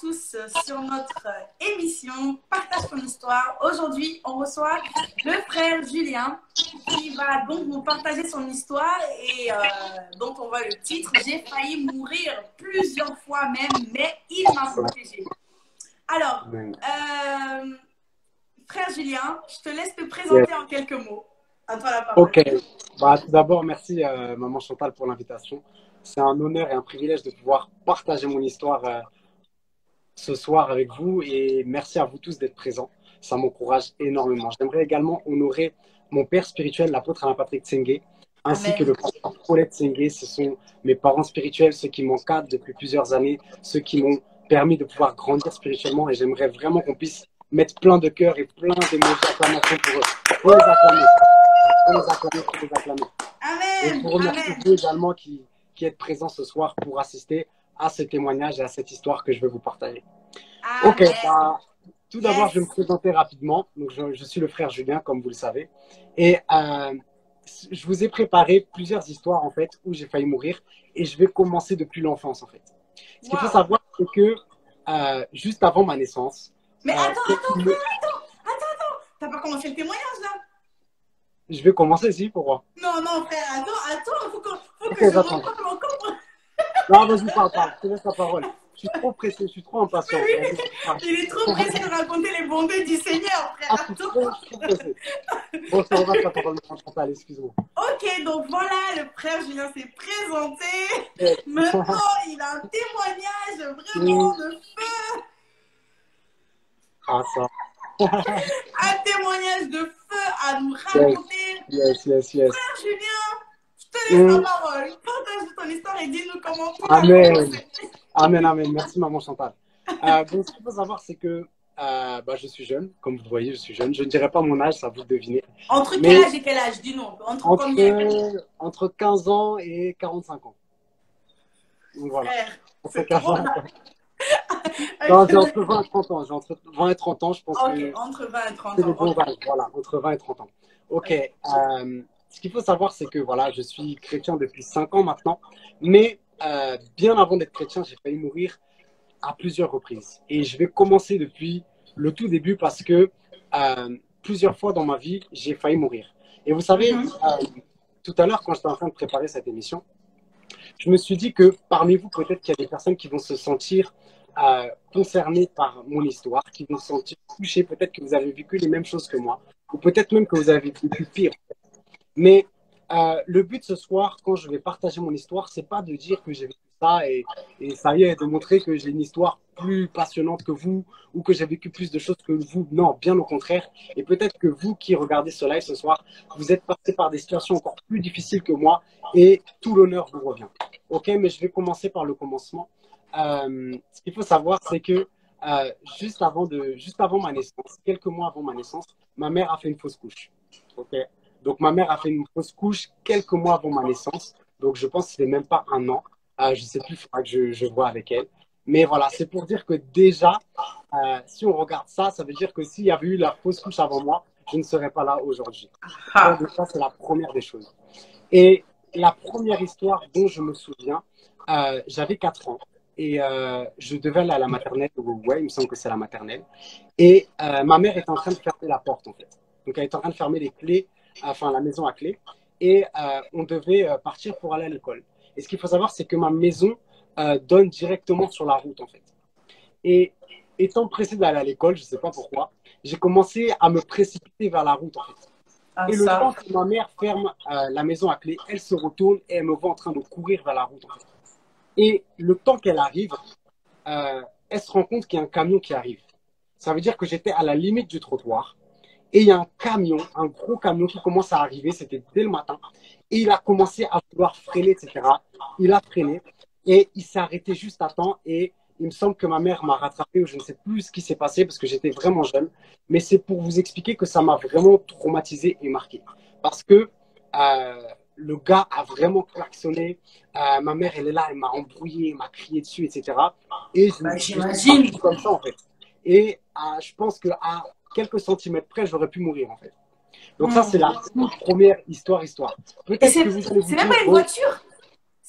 tous sur notre émission Partage ton histoire. Aujourd'hui, on reçoit le frère Julien qui va donc nous partager son histoire et dont on voit le titre « J'ai failli mourir plusieurs fois même, mais il m'a protégé ». Alors, frère Julien, je te laisse te présenter en quelques mots. À toi la parole. Ok. Tout d'abord, merci Maman Chantal pour l'invitation. C'est un honneur et un privilège de pouvoir partager mon histoire ce soir avec vous et merci à vous tous d'être présents. Ça m'encourage énormément. J'aimerais également honorer mon père spirituel, l'apôtre Alain Patrick Tsengue, ainsi que le pasteur Paulette Tsengue. Ce sont mes parents spirituels, ceux qui m'encadrent depuis plusieurs années, ceux qui m'ont permis de pouvoir grandir spirituellement et j'aimerais vraiment qu'on puisse mettre plein de cœur et plein d'émotions d'acclamation pour eux. Pour les acclamer. Pour les acclamer, pour les acclamer. Amen. Et pour remercier vous également qui êtes présents ce soir pour assister à ce témoignage et à cette histoire que je vais vous partager. Amen. Ok, tout d'abord, je vais me présenter rapidement. Donc, je suis le frère Julien, comme vous le savez. Et je vous ai préparé plusieurs histoires, en fait, où j'ai failli mourir. Et je vais commencer depuis l'enfance, en fait. Ce qu'il faut savoir, c'est que juste avant ma naissance... Mais attends. T'as pas commencé le témoignage, là? Je vais commencer ici, pourquoi? Non, frère, attends, faut que je j'attends. me parle encore. Non, vas-y, parle, je te laisse la parole. Je suis trop pressé, je suis trop impatient. Il est trop pressé de raconter les bontés du Seigneur, frère. Je suis trop pressé. Bon, je te remercie la parole, Chantal, excuse-moi. Ok, donc voilà, le frère Julien s'est présenté. Maintenant, il a un témoignage vraiment de feu. Ah, ça. Un témoignage de feu à nous raconter. Yes. Frère Julien, je te laisse la parole. Partage ton histoire et dis-nous comment tout Amen. Merci, Maman Chantal. Donc, ce qu'il faut savoir, c'est que je suis jeune. Comme vous le voyez, je suis jeune. Je ne dirai pas mon âge, ça vous deviner. Entre quel âge et quel âge? Dis-nous. Entre 15 ans et 45 ans. Donc, voilà. Entre 15 ans. Non, j'ai entre 20 et 30 ans. J'ai entre 20 et 30 ans, je pense que entre 20 et 30 c'est le ans. bon âge. Voilà, entre 20 et 30 ans. Ok. Ce qu'il faut savoir, c'est que voilà, je suis chrétien depuis 5 ans maintenant. Mais bien avant d'être chrétien, j'ai failli mourir à plusieurs reprises. Et je vais commencer depuis le tout début parce que plusieurs fois dans ma vie, j'ai failli mourir. Et vous savez, tout à l'heure, quand j'étais en train de préparer cette émission, je me suis dit que parmi vous, peut-être qu'il y a des personnes qui vont se sentir concernées par mon histoire, qui vont se sentir touchées. Peut-être que vous avez vécu les mêmes choses que moi, ou peut-être même que vous avez vécu pire. Mais le but ce soir, quand je vais partager mon histoire, c'est pas de dire que j'ai vécu ça et ça y est, de montrer que j'ai une histoire plus passionnante que vous ou que j'ai vécu plus de choses que vous. Non, bien au contraire. Et peut-être que vous qui regardez ce live ce soir, vous êtes passé par des situations encore plus difficiles que moi et tout l'honneur vous revient. Ok, mais je vais commencer par le commencement. Ce qu'il faut savoir, c'est que juste avant ma naissance, quelques mois avant ma naissance, ma mère a fait une fausse couche. Ok. Donc, ma mère a fait une fausse couche quelques mois avant ma naissance. Donc, je pense que ce n'est même pas un an. Je ne sais plus, il faudra que je vois avec elle. Mais voilà, c'est pour dire que déjà, si on regarde ça, ça veut dire que s'il y avait eu la fausse couche avant moi, je ne serais pas là aujourd'hui. Donc, ça, c'est la première des choses. Et la première histoire dont je me souviens, j'avais 4 ans. Et je devais aller à la maternelle. Ouais, il me semble que c'est la maternelle. Et ma mère était en train de fermer la porte, en fait. Donc, elle était en train de fermer les clés. Enfin la maison à clé, et on devait partir pour aller à l'école. Et ce qu'il faut savoir, c'est que ma maison donne directement sur la route, en fait. Et étant pressé d'aller à l'école, je ne sais pas pourquoi, j'ai commencé à me précipiter vers la route, en fait. Et le temps que ma mère ferme la maison à clé, elle se retourne et elle me voit en train de courir vers la route, en fait. Et le temps qu'elle arrive, elle se rend compte qu'il y a un camion qui arrive. Ça veut dire que j'étais à la limite du trottoir. Et il y a un camion, un gros camion qui commence à arriver, c'était dès le matin. Et il a commencé à vouloir freiner, etc. Il a freiné et il s'est arrêté juste à temps. Et il me semble que ma mère m'a rattrapé ou je ne sais plus ce qui s'est passé parce que j'étais vraiment jeune. Mais c'est pour vous expliquer que ça m'a vraiment traumatisé et marqué. Parce que le gars a vraiment klaxonné. Ma mère, elle est là, elle m'a embrouillé, elle m'a crié dessus, etc. Et j'imagine comme ça, en fait. Et je pense qu'à quelques centimètres près, j'aurais pu mourir, en fait. Donc ça, c'est la première histoire. Peut-être que vous allez vous dire... C'est même pas une voiture.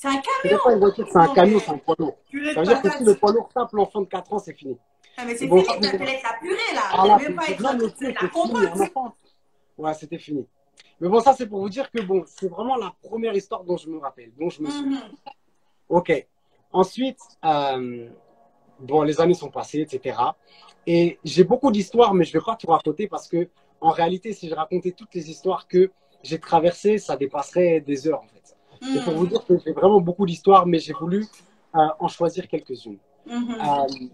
C'est un Ce n'est pas une voiture, c'est un camion. camion, c'est un poids lourd. Purée Ça de veut dire que si le patates. poids lourd tape l'enfant de 4 ans, c'est fini. Ah, mais c'est Bon, fini, ça, tu appelles avec la purée, là. ah Il là, n'y a même pas avec non, mais c'est de la c'est fini, un compote. enfant. Ouais, c'était fini. Mais bon, ça, c'est pour vous dire que bon, c'est vraiment la première histoire dont je me rappelle, dont je me souviens. Mhm. Ok. Ensuite, bon, les années sont passées, etc. Et j'ai beaucoup d'histoires, mais je ne vais pas tout raconter parce que, en réalité, si je racontais toutes les histoires que j'ai traversées, ça dépasserait des heures, en fait. C'est pour vous Mhm. dire que j'ai vraiment beaucoup d'histoires, mais j'ai voulu en choisir quelques-unes. Mhm. Euh,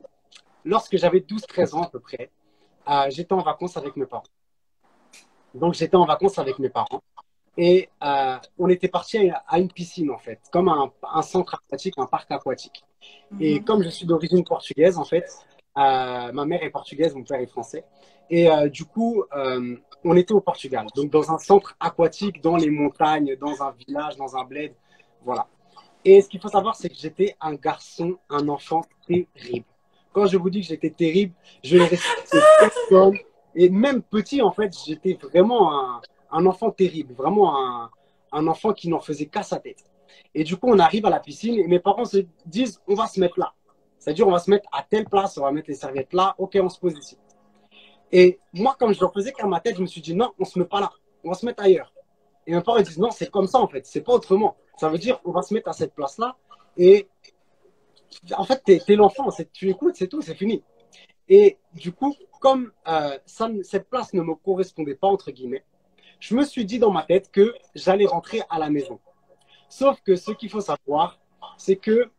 Lorsque j'avais 12-13 ans à peu près, j'étais en vacances avec mes parents. Donc, j'étais en vacances avec mes parents. Et on était parti à une piscine, en fait, comme un centre aquatique, un parc aquatique. Et Mhm. comme je suis d'origine portugaise, en fait, ma mère est portugaise, mon père est français. Et du coup, on était au Portugal, donc dans un centre aquatique, dans les montagnes, dans un village, dans un bled. Voilà. Et ce qu'il faut savoir, c'est que j'étais un garçon, un enfant terrible. Quand je vous dis que j'étais terrible, je ne respectais personne. Et même petit, en fait, j'étais vraiment un enfant terrible, vraiment un enfant qui n'en faisait qu'à sa tête. Et du coup, on arrive à la piscine et mes parents se disent, on va se mettre là. C'est-à-dire, on va se mettre à telle place, on va mettre les serviettes là, ok, on se pose ici. Et moi, comme je leur faisais qu'à ma tête, je me suis dit, non, on se met pas là, on va se mettre ailleurs. Et mes parents ils disent, non, c'est comme ça en fait, c'est pas autrement. Ça veut dire, on va se mettre à cette place-là. Et en fait, t'es l'enfant, tu écoutes, c'est tout, c'est fini. Et du coup, comme cette place ne me correspondait pas, entre guillemets, je me suis dit dans ma tête que j'allais rentrer à la maison. Sauf que ce qu'il faut savoir, c'est que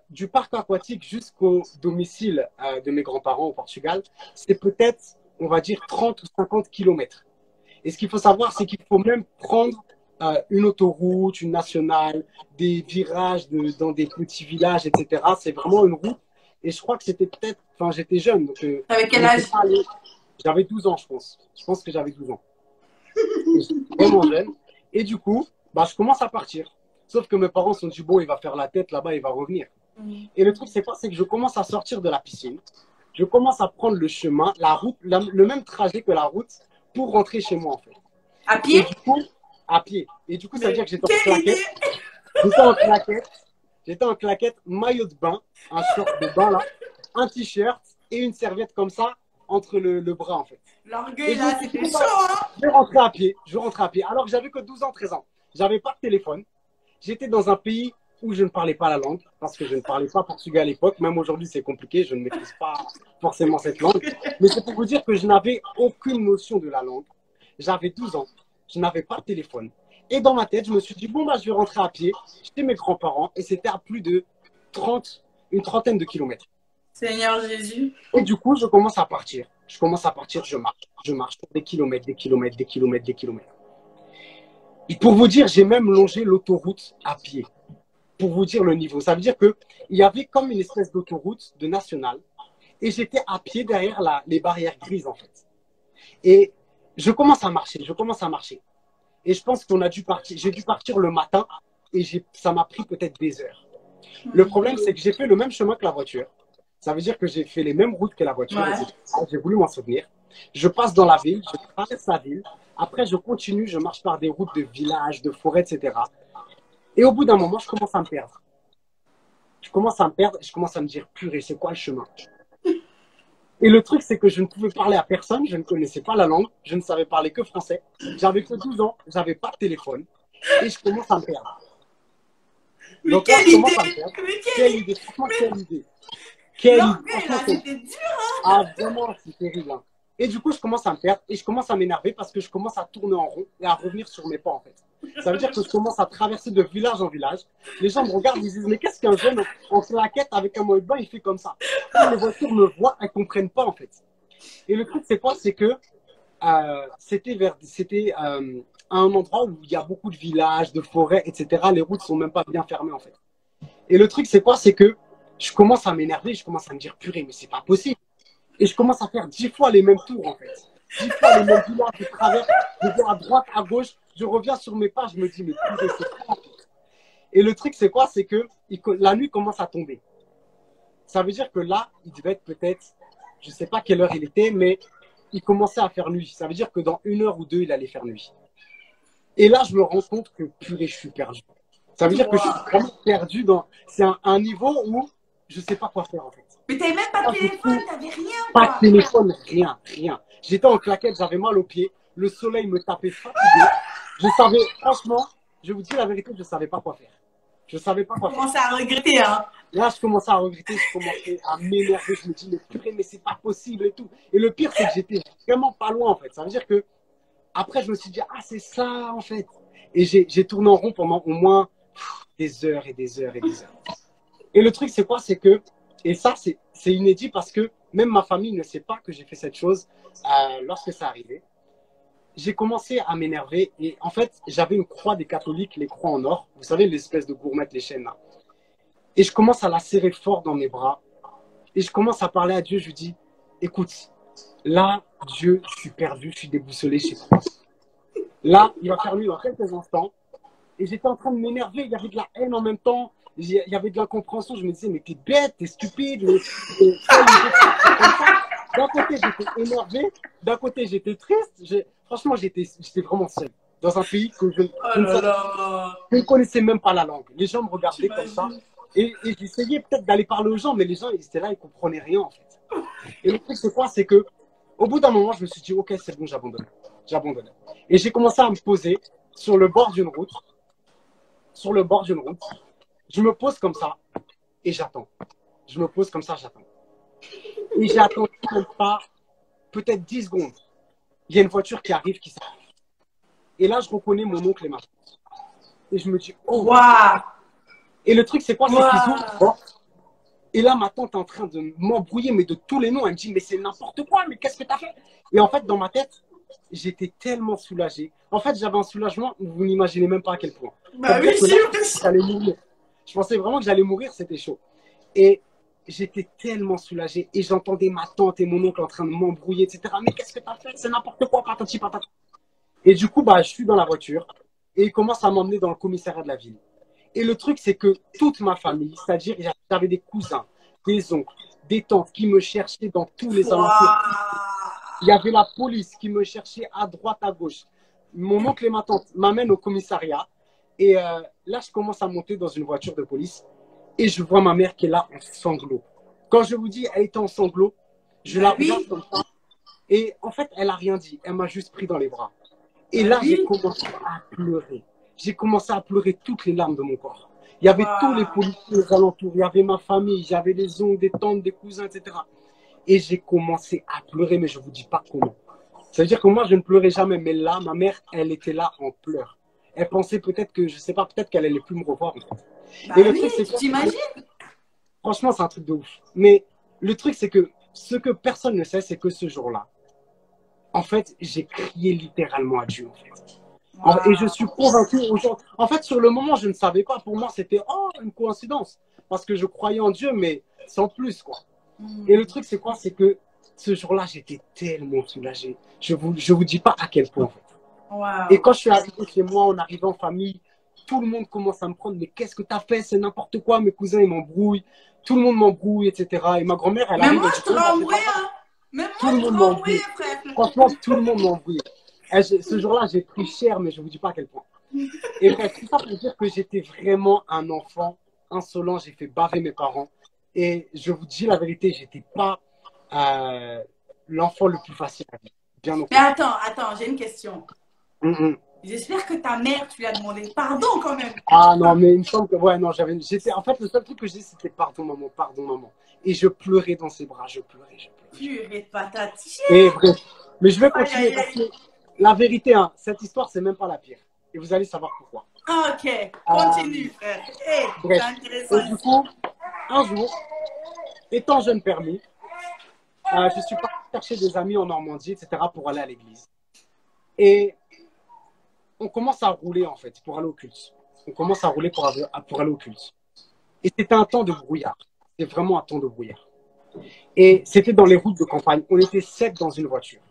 du parc aquatique jusqu'au domicile de mes grands-parents au Portugal, c'est peut-être, on va dire, 30 ou 50 kilomètres. Et ce qu'il faut savoir, c'est qu'il faut même prendre une autoroute, une nationale, des virages dans des petits villages, etc. C'est vraiment une route. Et je crois que c'était peut-être, enfin, j'étais jeune, donc Avec on quel n'était âge? pas allé. J'avais 12 ans, je pense. Je pense que j'avais 12 ans. Et j'étais vraiment jeune. Et du coup, bah, je commence à partir. Sauf que mes parents se sont dit, bon, il va faire la tête là-bas, il va revenir. Mhm. Et le truc, c'est quoi? C'est que je commence à sortir de la piscine. Je commence à prendre le chemin, la route, le même trajet que la route pour rentrer chez moi, en fait. À Et pied? du coup, à pied. Et du coup, ça veut dire Mais que j'étais en quelle claquette. idée! J'étais en claquette. J'étais en claquette, maillot de bain, un short de bain là, un t-shirt et une serviette comme ça entre le bras, en fait. Et L'orgueil, je me là, suis dit, c'était bon, chaud, bah, hein? je vais rentrer à pied. Je vais rentrer à pied. Alors que j'avais que 12 ans, 13 ans. J'avais pas de téléphone. J'étais dans un pays où je ne parlais pas la langue, parce que je ne parlais pas portugais à l'époque. Même aujourd'hui, c'est compliqué, je ne maîtrise pas forcément cette langue. Mais c'est pour vous dire que je n'avais aucune notion de la langue. J'avais 12 ans, je n'avais pas de téléphone. Et dans ma tête, je me suis dit, bon, bah, je vais rentrer à pied chez mes grands-parents. Et c'était à plus de 30, une trentaine de kilomètres. Seigneur Jésus. Et du coup, je commence à partir. Je commence à partir, je marche pour des kilomètres, des kilomètres, des kilomètres, des kilomètres. Et pour vous dire, j'ai même longé l'autoroute à pied. Pour vous dire le niveau. Ça veut dire qu'il y avait comme une espèce d'autoroute de nationale et j'étais à pied derrière les barrières grises en fait. Et je commence à marcher, je commence à marcher. Et je pense qu'on a dû partir, j'ai dû partir le matin et ça m'a pris peut-être des heures. Le problème, c'est que j'ai fait le même chemin que la voiture. Ça veut dire que j'ai fait les mêmes routes que la voiture, Ouais. etc. J'ai voulu m'en souvenir. Je passe dans la ville, je traverse la ville. Après, je continue, je marche par des routes de villages, de forêts, etc. Et au bout d'un moment, je commence à me perdre. Je commence à me perdre et je commence à me dire, purée, c'est quoi le chemin? Et le truc, c'est que je ne pouvais parler à personne, je ne connaissais pas la langue, je ne savais parler que français. J'avais que 12 ans, j'avais pas de téléphone et je commence à me perdre. Mais Donc là, quelle je idée! commence à me perdre. Mais Quelle idée, franchement, quelle idée. Quelle idée, l'orgueil, franchement, là, quelle idée. c'était dur! Ah, vraiment, c'est terrible. Hein. Et du coup, je commence à me perdre et je commence à m'énerver parce que je commence à tourner en rond et à revenir sur mes pas, en fait. Ça veut dire que je commence à traverser de village en village. Les gens me regardent, ils disent, mais qu'est-ce qu'un jeune en claquette avec un maillot de bain, il fait comme ça? Quand les voitures me voient, elles ne comprennent pas, en fait. Et le truc, c'est quoi? C'est que c'était à un endroit où il y a beaucoup de villages, de forêts, etc. Les routes sont même pas bien fermées, en fait. Et le truc, c'est quoi? C'est que je commence à m'énerver, je commence à me dire, purée, mais c'est pas possible. Et je commence à faire 10 fois les mêmes tours, en fait. 10 fois les mêmes villages, je traverse, je vais à droite, à gauche, je reviens sur mes pas, je me dis, mais purée, c'est quoi? Et le truc, c'est quoi? C'est que la nuit commence à tomber. Ça veut dire que là, il devait être peut-être, je ne sais pas quelle heure il était, mais il commençait à faire nuit. Ça veut dire que dans 1 heure ou deux, il allait faire nuit. Et là, je me rends compte que purée, je suis perdu. Ça veut dire que je suis Wow. vraiment perdu dans. C'est un niveau où je sais pas quoi faire en fait. Mais t'avais même pas de téléphone, t'avais rien, Pas de quoi. téléphone, rien, rien. J'étais en claquette, j'avais mal aux pieds, le soleil me tapait fatigué. Je savais, franchement, je vous dis la vérité, je savais pas quoi faire. Je savais pas Je quoi faire. commençais à regretter, hein. Là, je commençais à regretter, je commençais à m'énerver. Je me dis, mais purée, mais c'est pas possible et tout. Et le pire, c'est que j'étais vraiment pas loin en fait. Ça veut dire que après, je me suis dit, ah, c'est ça en fait. Et j'ai tourné en rond pendant au moins des heures et des heures et des heures. Et le truc, c'est quoi? C'est que, et ça, c'est inédit parce que même ma famille ne sait pas que j'ai fait cette chose lorsque ça arrivait. J'ai commencé à m'énerver et en fait, j'avais une croix des catholiques, les croix en or. Vous savez, l'espèce de gourmette, les chaînes là. Et je commence à la serrer fort dans mes bras. Et je commence à parler à Dieu. Je lui dis, écoute, là, Dieu, je suis perdu, je suis déboussolé, je sais pas. Là, il va faire nuit dans quelques instants. Et j'étais en train de m'énerver. Il y avait de la haine en même temps. Il y avait de l'incompréhension. Je me disais, mais t'es bête, t'es stupide. D'un côté, j'étais énervé. D'un côté, j'étais triste. Franchement, j'étais vraiment seul. Dans un pays que Oh là là. je ne connaissais même pas la langue. Les gens me regardaient comme ça. J'imagine. Et j'essayais peut-être d'aller parler aux gens, mais les gens, ils étaient là, ils ne comprenaient rien en fait. Et le truc, c'est quoi? C'est que au bout d'un moment, je me suis dit, ok, c'est bon, j'abandonne. J'abandonne. Et j'ai commencé à me poser sur le bord d'une route. Sur le bord d'une route. Je me pose comme ça et j'attends. Je me pose comme ça, j'attends. Et j'ai attendu même pas, peut-être 10 secondes. Il y a une voiture qui arrive, qui s'arrête. Et là, je reconnais mon oncle et ma tante. Et je me dis, oh. Waouh. Et le truc, c'est quoi? C'est qu'ils ouvrent la Waouh. porte. Et là, ma tante est en train de m'embrouiller, mais de tous les noms. Elle me dit, mais c'est n'importe quoi, mais qu'est-ce que tu as fait? Et en fait, dans ma tête, j'étais tellement soulagé. En fait, j'avais un soulagement où vous n'imaginez même pas à quel point. Bah oui, C'est-à-dire que là, j'imagine. j'allais mourir. Je pensais vraiment que j'allais mourir, c'était chaud. Et j'étais tellement soulagé. Et j'entendais ma tante et mon oncle en train de m'embrouiller, etc. Mais qu'est-ce que tu as fait? C'est n'importe quoi, patati patata. Et du coup, bah, je suis dans la voiture. Et ils commencent à m'emmener dans le commissariat de la ville. Et le truc, c'est que toute ma famille, c'est-à-dire j'avais des cousins, des oncles, des tantes qui me cherchaient dans tous les alentours. Waouh. Il y avait la police qui me cherchait à droite, à gauche. Mon oncle et ma tante m'amènent au commissariat. Et là, je commence à monter dans une voiture de police. Et je vois ma mère qui est là en sanglots. Quand je vous dis, elle était en sanglots, je la Bah regarde oui. comme ça. Et en fait, elle n'a rien dit. Elle m'a juste pris dans les bras. Et Bah là, j'ai oui. commencé à pleurer. J'ai commencé à pleurer toutes les larmes de mon corps. Il y avait tous les Waouh. policiers aux alentours, il y avait ma famille, j'avais des oncles, des tantes, des cousins, etc. Et j'ai commencé à pleurer, mais je ne vous dis pas comment. Ça veut dire que moi, je ne pleurais jamais, mais là, ma mère, elle était là en pleurs. Elle pensait peut-être que, je ne sais pas, peut-être qu'elle allait plus me revoir. En fait. Bah Et le oui, truc, c'est tu quoi? t'imagines? Franchement, c'est un truc de ouf. Mais le truc, c'est que ce que personne ne sait, c'est que ce jour-là, en fait, j'ai crié littéralement à Dieu, en fait. Et je Waouh. suis convaincu aujourd'hui. En fait, sur le moment, je ne savais pas. Pour moi, c'était une coïncidence. Parce que je croyais en Dieu, mais sans plus, quoi. Et le truc, c'est quoi? C'est que ce jour-là, j'étais tellement soulagé. Je vous dis pas à quel point, en fait. Et Waouh. quand je suis arrivé chez moi, on arrive en famille, tout le monde commence à me prendre. Mais qu'est-ce que tu as fait? C'est n'importe quoi. Mes cousins, ils m'embrouillent. Tout le monde m'embrouille, etc. Et ma grand-mère, elle Même arrive moi, et dit, je oh, t'aurais bah, c'est pas embrouillé, grave. hein. Même moi, Tout le je monde t'aurais m'a embrouillé, embrouillé. frère. Franchement, tout le monde m'a embrouillé. Ce jour-là, j'ai pris cher, mais je ne vous dis pas à quel point. Et bref, tout ça pour dire que j'étais vraiment un enfant insolent. J'ai fait baver mes parents. Et je vous dis la vérité, j'étais pas euh, l'enfant le plus facile à vivre. Bien au Mais contraire. attends, j'ai une question. Mm. J'espère que ta mère, tu lui as demandé pardon quand même. Ah non, mais il me semble que, ouais, non, en fait, le seul truc que j'ai dit, c'était pardon, maman. Et je pleurais dans ses bras, je pleurais, je pleurais. Purée de patate. Et bref, mais je vais Aïe, continuer aïe, parce que aïe. la vérité, hein, cette histoire, c'est même pas la pire. Et vous allez savoir pourquoi. Ah, ok, Euh, continue, frère. Hé, c'est bref. intéressant Et du ici. coup, un jour, étant jeune permis, je suis parti chercher des amis en Normandie, etc., pour aller à l'église. Et on commence à rouler, en fait, pour aller au culte. On commence à rouler pour aller au culte. Et c'était un temps de brouillard. C'était vraiment un temps de brouillard. Et c'était dans les routes de campagne. On était 7 dans une voiture.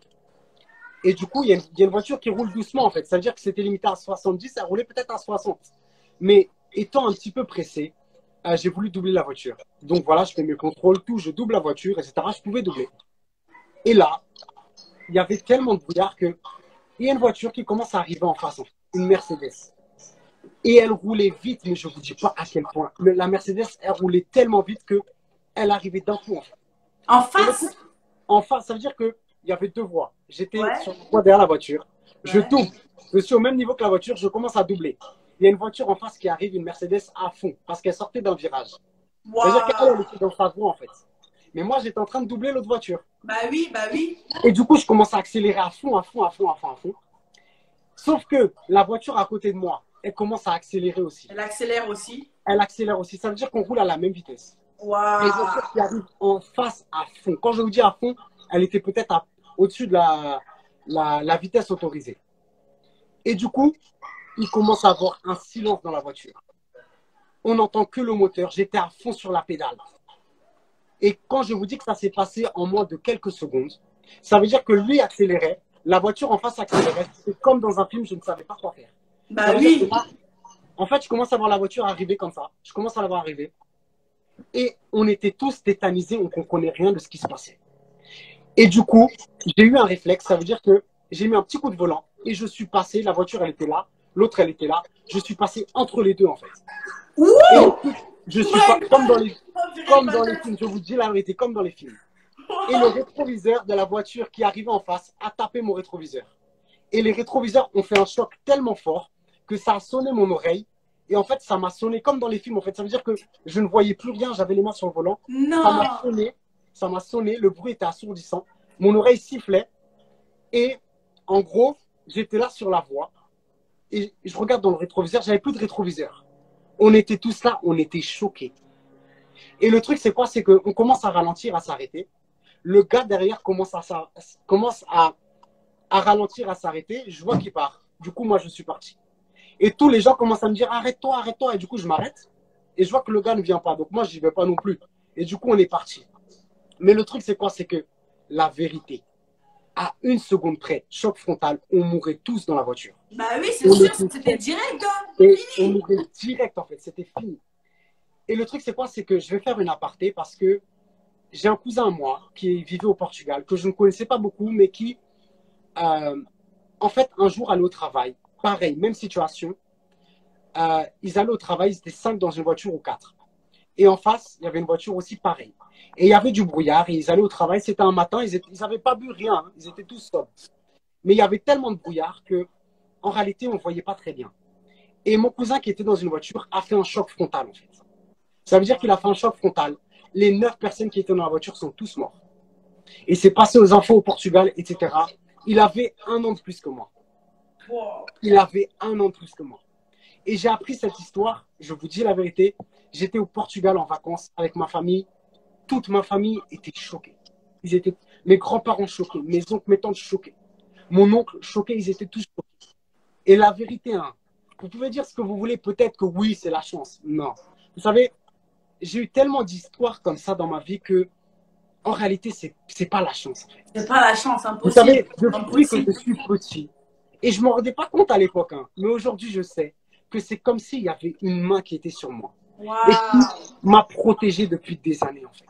Et du coup, il y a une voiture qui roule doucement, en fait. Ça veut dire que c'était limité à 70, ça roulait peut-être à 60. Mais étant un petit peu pressé, j'ai voulu doubler la voiture. Donc voilà, je fais mes contrôles, tout, je double la voiture, etc. Je pouvais doubler. Et là, il y avait tellement de brouillard que il y a une voiture qui commence à arriver en face, en fait, une Mercedes. Et elle roulait vite, mais je ne vous dis pas à quel point. La Mercedes, elle roulait tellement vite qu'elle arrivait d'un coup, en fait. En Et le coup, face? en face, ça veut dire qu'il y avait deux voies. J'étais Ouais, sur la voie derrière la voiture. Je ouais. double. Je suis au même niveau que la voiture. Je commence à doubler. Il y a une voiture en face qui arrive, une Mercedes à fond, parce qu'elle sortait d'un virage. Ça veut dire qu'elle elle Waouh. était dans sa voie, en fait. Mais moi, j'étais en train de doubler l'autre voiture. Bah oui, bah oui. Et du coup, je commence à accélérer à fond, à fond, à fond, à fond, à fond. Sauf que la voiture à côté de moi, elle commence à accélérer aussi. Elle accélère aussi. Elle accélère aussi. Ça veut dire qu'on roule à la même vitesse. Et une voiture Waouh. qui arrive en face à fond. Quand je vous dis à fond, elle était peut-être au-dessus de la vitesse autorisée. Et du coup, il commence à avoir un silence dans la voiture. On n'entend que le moteur. J'étais à fond sur la pédale. Et quand je vous dis que ça s'est passé en moins de quelques secondes, ça veut dire que lui accélérait, la voiture en face accélérait. C'est comme dans un film, je ne savais pas quoi faire. Bah Ça veut dire que oui. là, en fait, je commence à voir la voiture arriver comme ça. Je commence à la voir arriver. Et on était tous tétanisés, on ne comprenait rien de ce qui se passait. Et du coup, j'ai eu un réflexe, ça veut dire que j'ai mis un petit coup de volant et je suis passé, la voiture elle était là, l'autre elle était là, je suis passé entre les deux en fait. Ouh. Et je suis pas comme dans les, Oh, purée, comme dans les patate. films, je vous dis la vérité, comme dans les films. Et le rétroviseur de la voiture qui arrivait en face a tapé mon rétroviseur. Et les rétroviseurs ont fait un choc tellement fort que ça a sonné mon oreille. Et en fait, ça m'a sonné comme dans les films. En fait, ça veut dire que je ne voyais plus rien, j'avais les mains sur le volant. Non. Ça m'a sonné, le bruit était assourdissant. Mon oreille sifflait. Et en gros, j'étais là sur la voie. Et je regarde dans le rétroviseur, j'avais plus de rétroviseur. On était tous là, on était choqués. Et le truc, c'est quoi? C'est qu'on commence à ralentir, à s'arrêter. Le gars derrière commence à ralentir, à s'arrêter. Je vois qu'il part. Du coup, moi, je suis parti. Et tous les gens commencent à me dire arrête-toi, arrête-toi. Et du coup, je m'arrête. Et je vois que le gars ne vient pas. Donc, moi, je n'y vais pas non plus. Et du coup, on est parti. Mais le truc, c'est quoi? C'est que la vérité, à une seconde près, choc frontal, on mourrait tous dans la voiture. Bah oui, c'est On sûr, était c'était direct, hein. Et on mourrait direct, en fait. C'était fini. Et le truc, c'est quoi? C'est que je vais faire une aparté parce que j'ai un cousin à moi qui vivait au Portugal, que je ne connaissais pas beaucoup, mais qui, euh, en fait, un jour allait au travail. Pareil, même situation. Ils allaient au travail, ils étaient 5 dans une voiture ou 4. Et en face, il y avait une voiture aussi pareille. Et il y avait du brouillard et ils allaient au travail. C'était un matin, ils n'avaient pas bu rien, hein, ils étaient tous sobres. Mais il y avait tellement de brouillard que, en réalité, on ne voyait pas très bien. Et mon cousin qui était dans une voiture a fait un choc frontal, en fait. Ça veut dire qu'il a fait un choc frontal. Les 9 personnes qui étaient dans la voiture sont tous morts. Et c'est passé aux infos au Portugal, etc. Il avait 1 an de plus que moi. Wow. Il avait 1 an de plus que moi. Et j'ai appris cette histoire, je vous dis la vérité. J'étais au Portugal en vacances avec ma famille. Toute ma famille était choquée. Mes grands-parents choqués, mes oncles, mes tantes choqués. Mon oncle choqué, ils étaient tous choqués. Et la vérité, hein, vous pouvez dire ce que vous voulez, peut-être que oui, c'est la chance. Non. Vous savez, j'ai eu tellement d'histoires comme ça dans ma vie que, en réalité, c'est pas la chance. En fait. C'est pas la chance, Vous impossible. savez, depuis que Impossible. je suis petit, et je ne m'en rendais pas compte à l'époque, hein, mais aujourd'hui, je sais que c'est comme s'il y avait une main qui était sur moi et qui Waouh. m'a protégé depuis des années, en fait.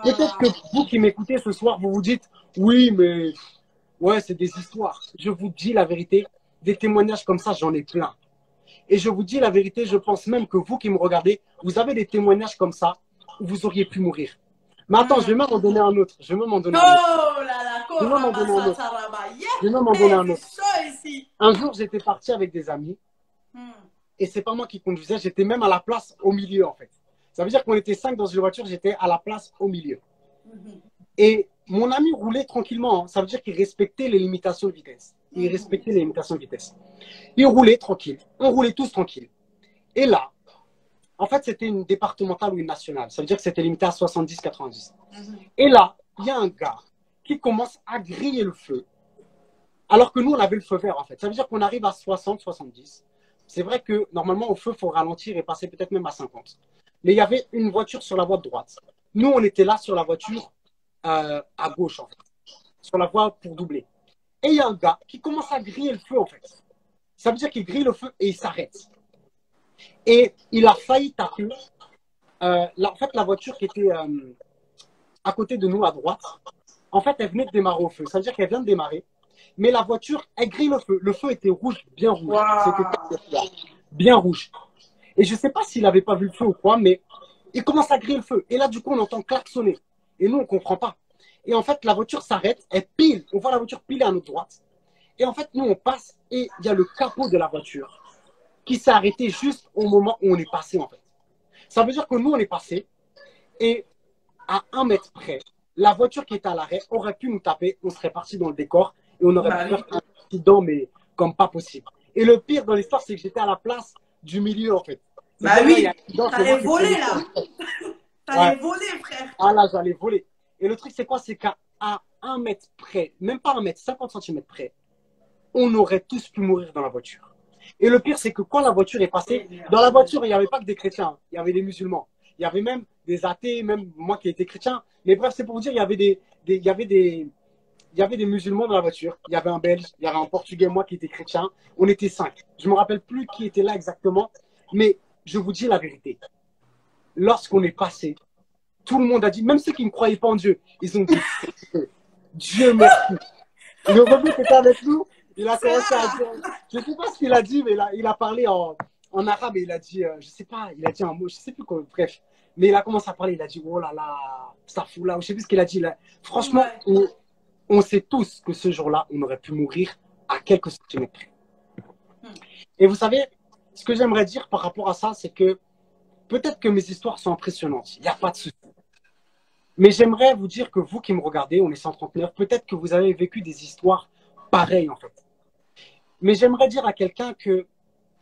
Peut-être que Waouh. vous qui m'écoutez ce soir, vous vous dites, oui, mais ouais, c'est des histoires. Je vous dis la vérité, des témoignages comme ça, j'en ai plein. Et je vous dis la vérité, je pense même que vous qui me regardez, vous avez des témoignages comme ça où vous auriez pu mourir. Mais attends, je vais même en donner un autre. Je vais même en donner un autre. Oh là là, Je vais même en donner un autre. Saraba. Je vais même en donner un Yeah, autre. c'est chaud ici. Un jour, j'étais parti avec des amis et c'est pas moi qui conduisais, j'étais même à la place au milieu en fait. Ça veut dire qu'on était 5 dans une voiture, j'étais à la place au milieu. Et mon ami roulait tranquillement, hein. Ça veut dire qu'il respectait les limitations de vitesse. Il respectait les limitations de vitesse. Il roulait tranquille, on roulait tous tranquille. Et là, en fait, c'était une départementale ou une nationale. Ça veut dire que c'était limité à 70-90. Et là, il y a un gars qui commence à griller le feu, alors que nous, on avait le feu vert, en fait. Ça veut dire qu'on arrive à 60-70. C'est vrai que, normalement, au feu, il faut ralentir et passer peut-être même à 50. Mais il y avait une voiture sur la voie de droite. Nous, on était là sur la voiture à gauche, en fait. Sur la voie pour doubler. Et il y a un gars qui commence à griller le feu, en fait. Ça veut dire qu'il grille le feu et il s'arrête. Et il a failli taper. En fait, la voiture qui était à côté de nous, à droite, en fait, elle venait de démarrer au feu. Ça veut dire qu'elle vient de démarrer. Mais la voiture, elle grille le feu. Le feu était rouge, bien rouge. Wow. C'était bien rouge. Et je ne sais pas s'il n'avait pas vu le feu ou quoi, mais il commence à griller le feu. Et là, du coup, on entend klaxonner. Et nous, on ne comprend pas. Et en fait, la voiture s'arrête, elle pile. On voit la voiture piler à notre droite. Et en fait, nous, on passe et il y a le capot de la voiture qui s'est arrêté juste au moment où on est passé, en fait. Ça veut dire que nous, on est passé et à 1 mètre près, la voiture qui était à l'arrêt aurait pu nous taper, on serait parti dans le décor et on aurait pu faire un accident, mais comme pas possible. Et le pire dans l'histoire, c'est que j'étais à la place du milieu, en fait. Bah oui, t'allais voler là. T'allais voler, frère. Ah là, j'allais voler. Et le truc, c'est quoi? C'est qu'à 1 mètre près, même pas 1 mètre, 50 centimètres près, on aurait tous pu mourir dans la voiture. Et le pire, c'est que quand la voiture est passée, dans la voiture, il n'y avait pas que des chrétiens, il y avait des musulmans. Il y avait même des athées, même moi qui étais chrétien. Mais bref, c'est pour vous dire, il y avait des musulmans dans la voiture. Il y avait un Belge, il y avait un Portugais, moi qui étais chrétien. On était 5. Je ne me rappelle plus qui était là exactement. Mais je vous dis la vérité. Lorsqu'on est passé, tout le monde a dit, même ceux qui ne croyaient pas en Dieu, ils ont dit, Dieu merci. Le rebeu qui était avec nous, il a commencé à dire, je ne sais pas ce qu'il a dit, mais il a parlé en arabe et il a dit, je ne sais pas, il a dit un mot, je ne sais plus quoi, bref. Mais il a commencé à parler, il a dit, oh là là, ça fout là, je ne sais plus ce qu'il a dit là. Franchement, on sait tous que ce jour-là, on aurait pu mourir à quelques centimètres près. Et vous savez, ce que j'aimerais dire par rapport à ça, c'est que peut-être que mes histoires sont impressionnantes, il n'y a pas de souci. Mais j'aimerais vous dire que vous qui me regardez, on est 139, peut-être que vous avez vécu des histoires pareilles en fait. Mais j'aimerais dire à quelqu'un que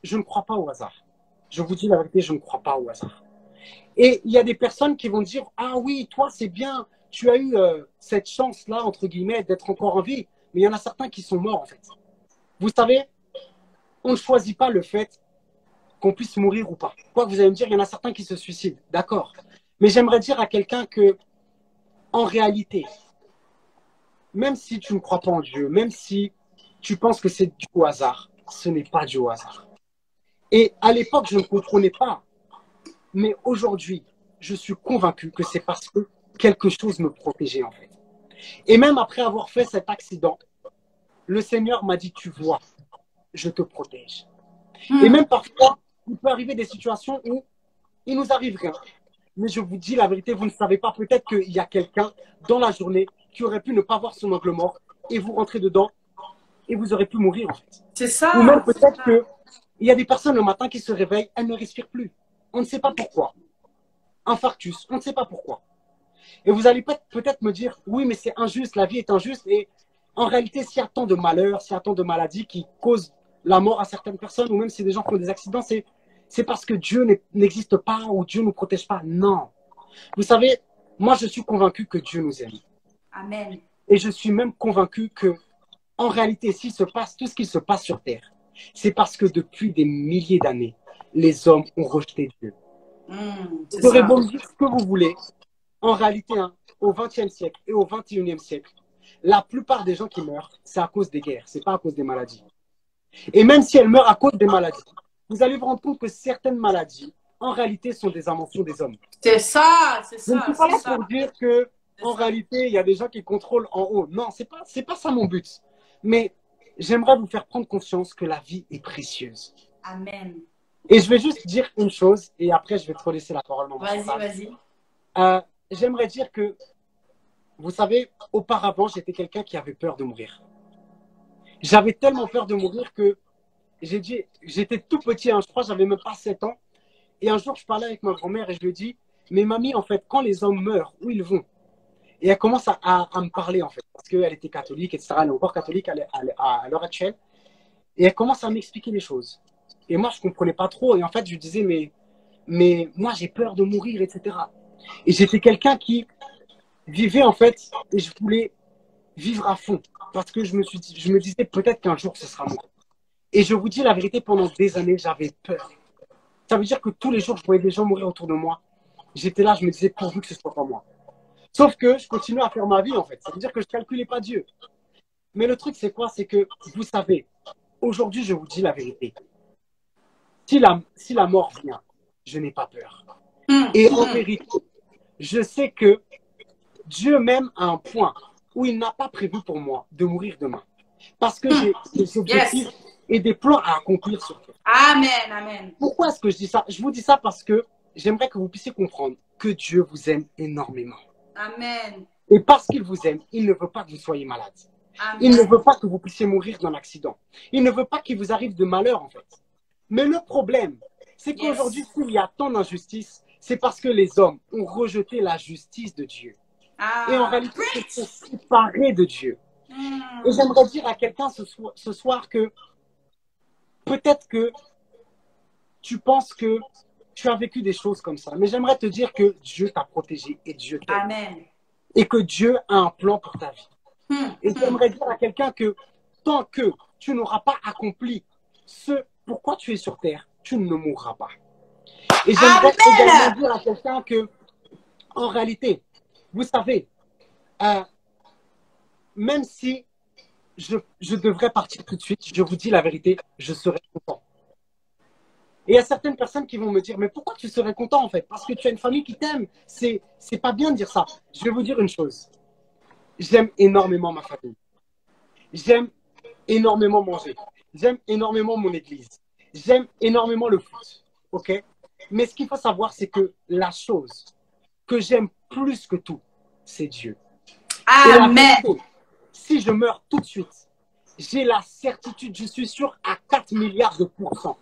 je ne crois pas au hasard. Je vous dis la vérité, je ne crois pas au hasard. Et il y a des personnes qui vont dire, ah oui, toi c'est bien, tu as eu cette chance-là, entre guillemets, d'être encore en vie. Mais il y en a certains qui sont morts en fait. Vous savez, on ne choisit pas le fait qu'on puisse mourir ou pas. Quoi que vous allez me dire, il y en a certains qui se suicident, d'accord. Mais j'aimerais dire à quelqu'un que, en réalité, même si tu ne crois pas en Dieu, même si tu penses que c'est dû au hasard, ce n'est pas dû au hasard. Et à l'époque, je ne comprenais pas. Mais aujourd'hui, je suis convaincu que c'est parce que quelque chose me protégeait en fait. Et même après avoir fait cet accident, le Seigneur m'a dit, tu vois, je te protège. Et même parfois, il peut arriver des situations où il nous arrive rien. Mais je vous dis la vérité, vous ne savez pas, peut-être qu'il y a quelqu'un dans la journée qui aurait pu ne pas voir son angle mort et vous rentrez dedans et vous aurez pu mourir en fait. C'est ça. Ou même peut-être qu'il y a des personnes le matin qui se réveillent, elles ne respirent plus. On ne sait pas pourquoi. Infarctus, on ne sait pas pourquoi. Et vous allez peut-être me dire, oui, mais c'est injuste, la vie est injuste. Et en réalité, s'il y a tant de malheurs, s'il y a tant de maladies qui causent la mort à certaines personnes, ou même si des gens font des accidents, c'est parce que Dieu n'existe pas ou Dieu ne nous protège pas. Non. Vous savez, moi, je suis convaincu que Dieu nous aime. Amen. Et je suis même convaincu que, en réalité, s'il se passe tout ce qui se passe sur Terre, c'est parce que depuis des milliers d'années, les hommes ont rejeté Dieu. Vous aurez beau me dire ce que vous voulez. En réalité, hein, au XXe siècle et au XXIe siècle, la plupart des gens qui meurent, c'est à cause des guerres, c'est pas à cause des maladies. Et même si elles meurent à cause des maladies, vous allez vous rendre compte que certaines maladies, en réalité, sont des inventions des hommes. C'est ça, c'est ça. Je ne suis pas là pour dire que, en réalité, il y a des gens qui contrôlent en haut. Non, c'est pas ça mon but. Mais j'aimerais vous faire prendre conscience que la vie est précieuse. Amen. Et je vais juste dire une chose, et après, je vais te laisser la parole. Vas-y. J'aimerais dire que, vous savez, auparavant, j'étais quelqu'un qui avait peur de mourir. J'avais tellement peur de mourir que j'étais tout petit, hein, je crois que j'avais même pas 7 ans. Et un jour, je parlais avec ma grand-mère et je lui ai dit, mais mamie, en fait, quand les hommes meurent, où ils vont? Et elle commence à me parler, en fait, parce qu'elle était catholique, etc. Elle est encore catholique à l'heure actuelle. Et elle commence à m'expliquer les choses. Et moi, je ne comprenais pas trop. Et en fait, je lui disais, mais moi, j'ai peur de mourir, etc. Et j'étais quelqu'un qui vivait, en fait, et je voulais vivre à fond. Parce que je me disais, peut-être qu'un jour, ce sera moi. Et je vous dis la vérité, pendant des années, j'avais peur. Ça veut dire que tous les jours, je voyais des gens mourir autour de moi. J'étais là, je me disais, pourvu que ce soit pas moi. Sauf que je continuais à faire ma vie, en fait. Ça veut dire que je ne calculais pas Dieu. Mais le truc, c'est quoi? C'est que, vous savez, aujourd'hui, je vous dis la vérité. Si la mort vient, je n'ai pas peur. Et en vérité, je sais que Dieu m'aime à un point où il n'a pas prévu pour moi de mourir demain. Parce que j'ai des objectifs et des plans à accomplir sur Terre. Amen, amen. Pourquoi est-ce que je dis ça? Je vous dis ça parce que j'aimerais que vous puissiez comprendre que Dieu vous aime énormément. Amen. Et parce qu'il vous aime, il ne veut pas que vous soyez malade. Il ne Amen. veut pas que vous puissiez mourir d'un accident. Il ne veut pas qu'il vous arrive de malheur, en fait. Mais le problème, c'est qu'aujourd'hui, Yes. s'il y a tant d'injustice, c'est parce que les hommes ont rejeté la justice de Dieu. Et en Ah, réalité, ils preach. se sont séparés de Dieu. Et j'aimerais dire à quelqu'un ce soir que peut-être que tu penses que tu as vécu des choses comme ça. Mais j'aimerais te dire que Dieu t'a protégé et Dieu t'aime. Amen. Et que Dieu a un plan pour ta vie. Et Hmm. j'aimerais dire à quelqu'un que tant que tu n'auras pas accompli ce pourquoi tu es sur terre, tu ne mourras pas. Et j'aimerais également Amen. dire à quelqu'un que, en réalité, vous savez, même si je devrais partir tout de suite, je vous dis la vérité, je serai content. Et il y a certaines personnes qui vont me dire, mais pourquoi tu serais content en fait? Parce que tu as une famille qui t'aime. C'est pas bien de dire ça. Je vais vous dire une chose. J'aime énormément ma famille. J'aime énormément manger. J'aime énormément mon église. J'aime énormément le foot. OK? Mais ce qu'il faut savoir, c'est que la chose que j'aime plus que tout, c'est Dieu. Et la Amen. vérité, si je meurs tout de suite, j'ai la certitude, je suis sûr à 4 milliards de pourcents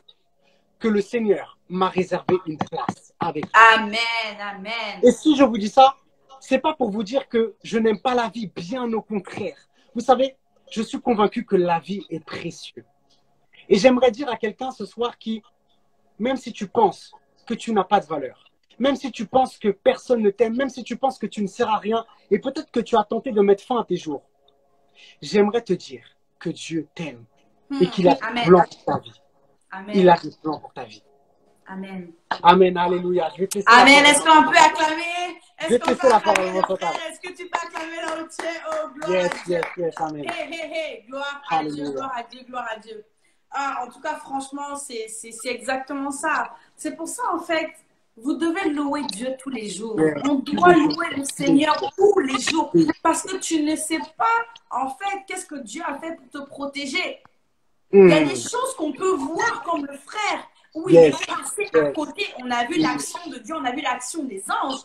que le Seigneur m'a réservé une place avec lui. Amen. Amen. Et si je vous dis ça, c'est pas pour vous dire que je n'aime pas la vie, bien au contraire. Vous savez, je suis convaincu que la vie est précieuse. Et j'aimerais dire à quelqu'un ce soir qui, même si tu penses que tu n'as pas de valeur, même si tu penses que personne ne t'aime, même si tu penses que tu ne sers à rien, et peut-être que tu as tenté de mettre fin à tes jours, j'aimerais te dire que Dieu t'aime et qu'il a des Amen. plans pour ta vie. Amen. Il a des plans pour ta vie. Amen. Amen, alléluia. Je vais te laisser Amen. la Est-ce parole. qu'on peut acclamer? Je Est-ce vais te qu'on laisser peut la parole, acclamer mon le total. frère? Est-ce que tu peux acclamer là où tu es? Oh, gloire Yes, à Dieu. yes, yes, amen. Hey, hey, hey. Gloire à Dieu, Alléluia. gloire à Dieu, gloire à Dieu. Ah, en tout cas, franchement, c'est exactement ça. C'est pour ça, en fait, vous devez louer Dieu tous les jours. Yes. On doit louer le Seigneur tous les jours parce que tu ne sais pas, en fait, qu'est-ce que Dieu a fait pour te protéger. Il y a des choses qu'on peut voir comme le frère, où il Yes. est passé à côté. On a vu l'action de Dieu, on a vu l'action des anges.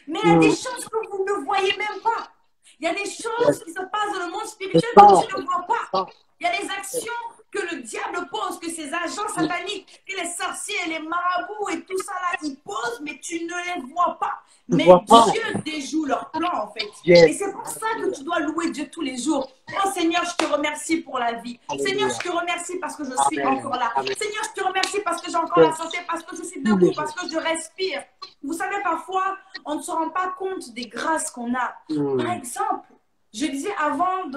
Mais il y a des choses que vous ne voyez même pas. Il y a des choses qui se passent dans le monde spirituel que tu ne vois pas. Il y a des actions que le diable pose, que ses agents sataniques, que les sorciers, les marabouts et tout ça là, ils posent, mais tu ne les vois pas. Mais Dieu déjoue leur plan en fait. Et c'est pour ça que tu dois louer Dieu tous les jours. Oh Seigneur, je te remercie pour la vie. Seigneur, je te remercie parce que je suis encore là. Seigneur, je te remercie parce que j'ai encore la santé, parce que je suis debout, parce que je respire. Vous savez, parfois, on ne se rend pas compte des grâces qu'on a. Par exemple, je disais avant,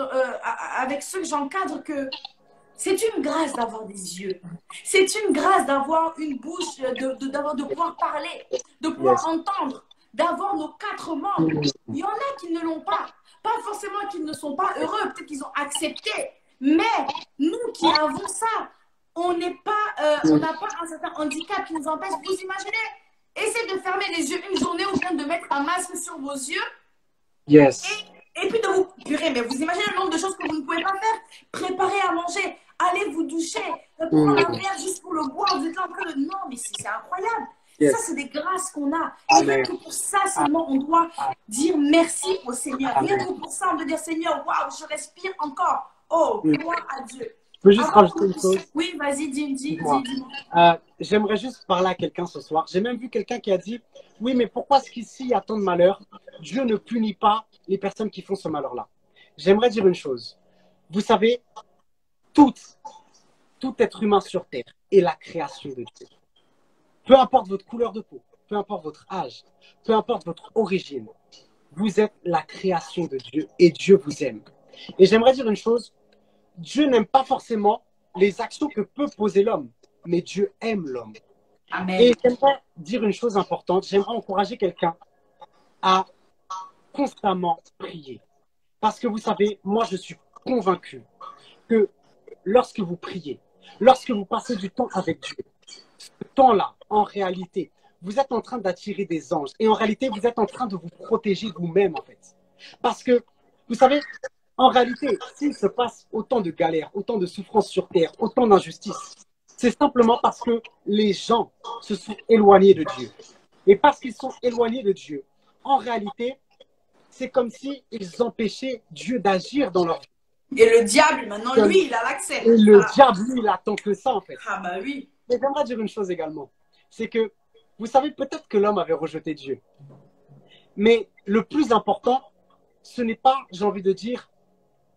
avec ceux que j'encadre, que c'est une grâce d'avoir des yeux. C'est une grâce d'avoir une bouche, de pouvoir parler, de pouvoir entendre, d'avoir nos 4 membres. Il y en a qui ne l'ont pas. Pas forcément qu'ils ne sont pas heureux, peut-être qu'ils ont accepté. Mais nous qui avons ça, on n'a pas un certain handicap qui nous empêche. Vous imaginez? Essayez de fermer les yeux une journée ou bien de mettre un masque sur vos yeux. Yes. Et puis de vous purée, mais vous imaginez le nombre de choses que vous ne pouvez pas faire? Préparer à manger, allez vous doucher, prendre un verre juste pour le boire, vous êtes là en train de... Non, mais c'est incroyable. Yes. Ça, c'est des grâces qu'on a. Et rien que pour ça seulement, on doit dire merci au Seigneur. Rien que pour ça, on doit dire Seigneur, waouh, je respire encore. Oh, gloire à Dieu. Je peux juste rajouter une chose. Oui, vas-y, dis. J'aimerais juste parler à quelqu'un ce soir. J'ai même vu quelqu'un qui a dit, oui, mais pourquoi est-ce qu'ici il y a tant de malheur? Dieu ne punit pas les personnes qui font ce malheur-là. J'aimerais dire une chose. Vous savez, tout être humain sur Terre est la création de Dieu. Peu importe votre couleur de peau, peu importe votre âge, peu importe votre origine, vous êtes la création de Dieu et Dieu vous aime. Et j'aimerais dire une chose. Dieu n'aime pas forcément les actions que peut poser l'homme, mais Dieu aime l'homme. Amen. Et j'aimerais dire une chose importante, j'aimerais encourager quelqu'un à constamment prier. Parce que vous savez, moi je suis convaincu que lorsque vous priez, lorsque vous passez du temps avec Dieu, ce temps-là, en réalité, vous êtes en train d'attirer des anges. Et en réalité, vous êtes en train de vous protéger vous-même, en fait. Parce que, vous savez, en réalité, s'il se passe autant de galères, autant de souffrances sur terre, autant d'injustices, C'est simplement parce que les gens se sont éloignés de Dieu. Et parce qu'ils sont éloignés de Dieu, en réalité, c'est comme s'ils empêchaient Dieu d'agir dans leur vie. Et le diable, maintenant, lui, il a l'accès. Et le diable, lui, il attend que ça, en fait. Ah bah oui. Mais j'aimerais dire une chose également. C'est que, vous savez, peut-être que l'homme avait rejeté Dieu. Mais le plus important, ce n'est pas, j'ai envie de dire,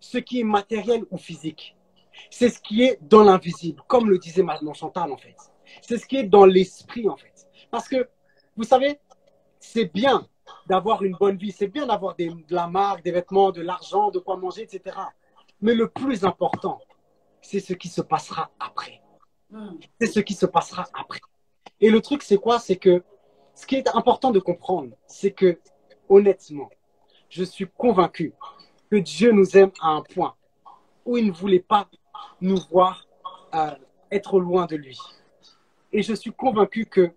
ce qui est matériel ou physique. C'est ce qui est dans l'invisible, comme le disait Maman Chantal, en fait. C'est ce qui est dans l'esprit, en fait. Parce que, vous savez, c'est bien d'avoir une bonne vie, c'est bien d'avoir de la marque, des vêtements, de l'argent, de quoi manger, etc. Mais le plus important, c'est ce qui se passera après. C'est ce qui se passera après. Et le truc, c'est quoi? C'est que ce qui est important de comprendre, c'est que, honnêtement, je suis convaincu que Dieu nous aime à un point où il ne voulait pas nous voir être loin de lui. Et je suis convaincu que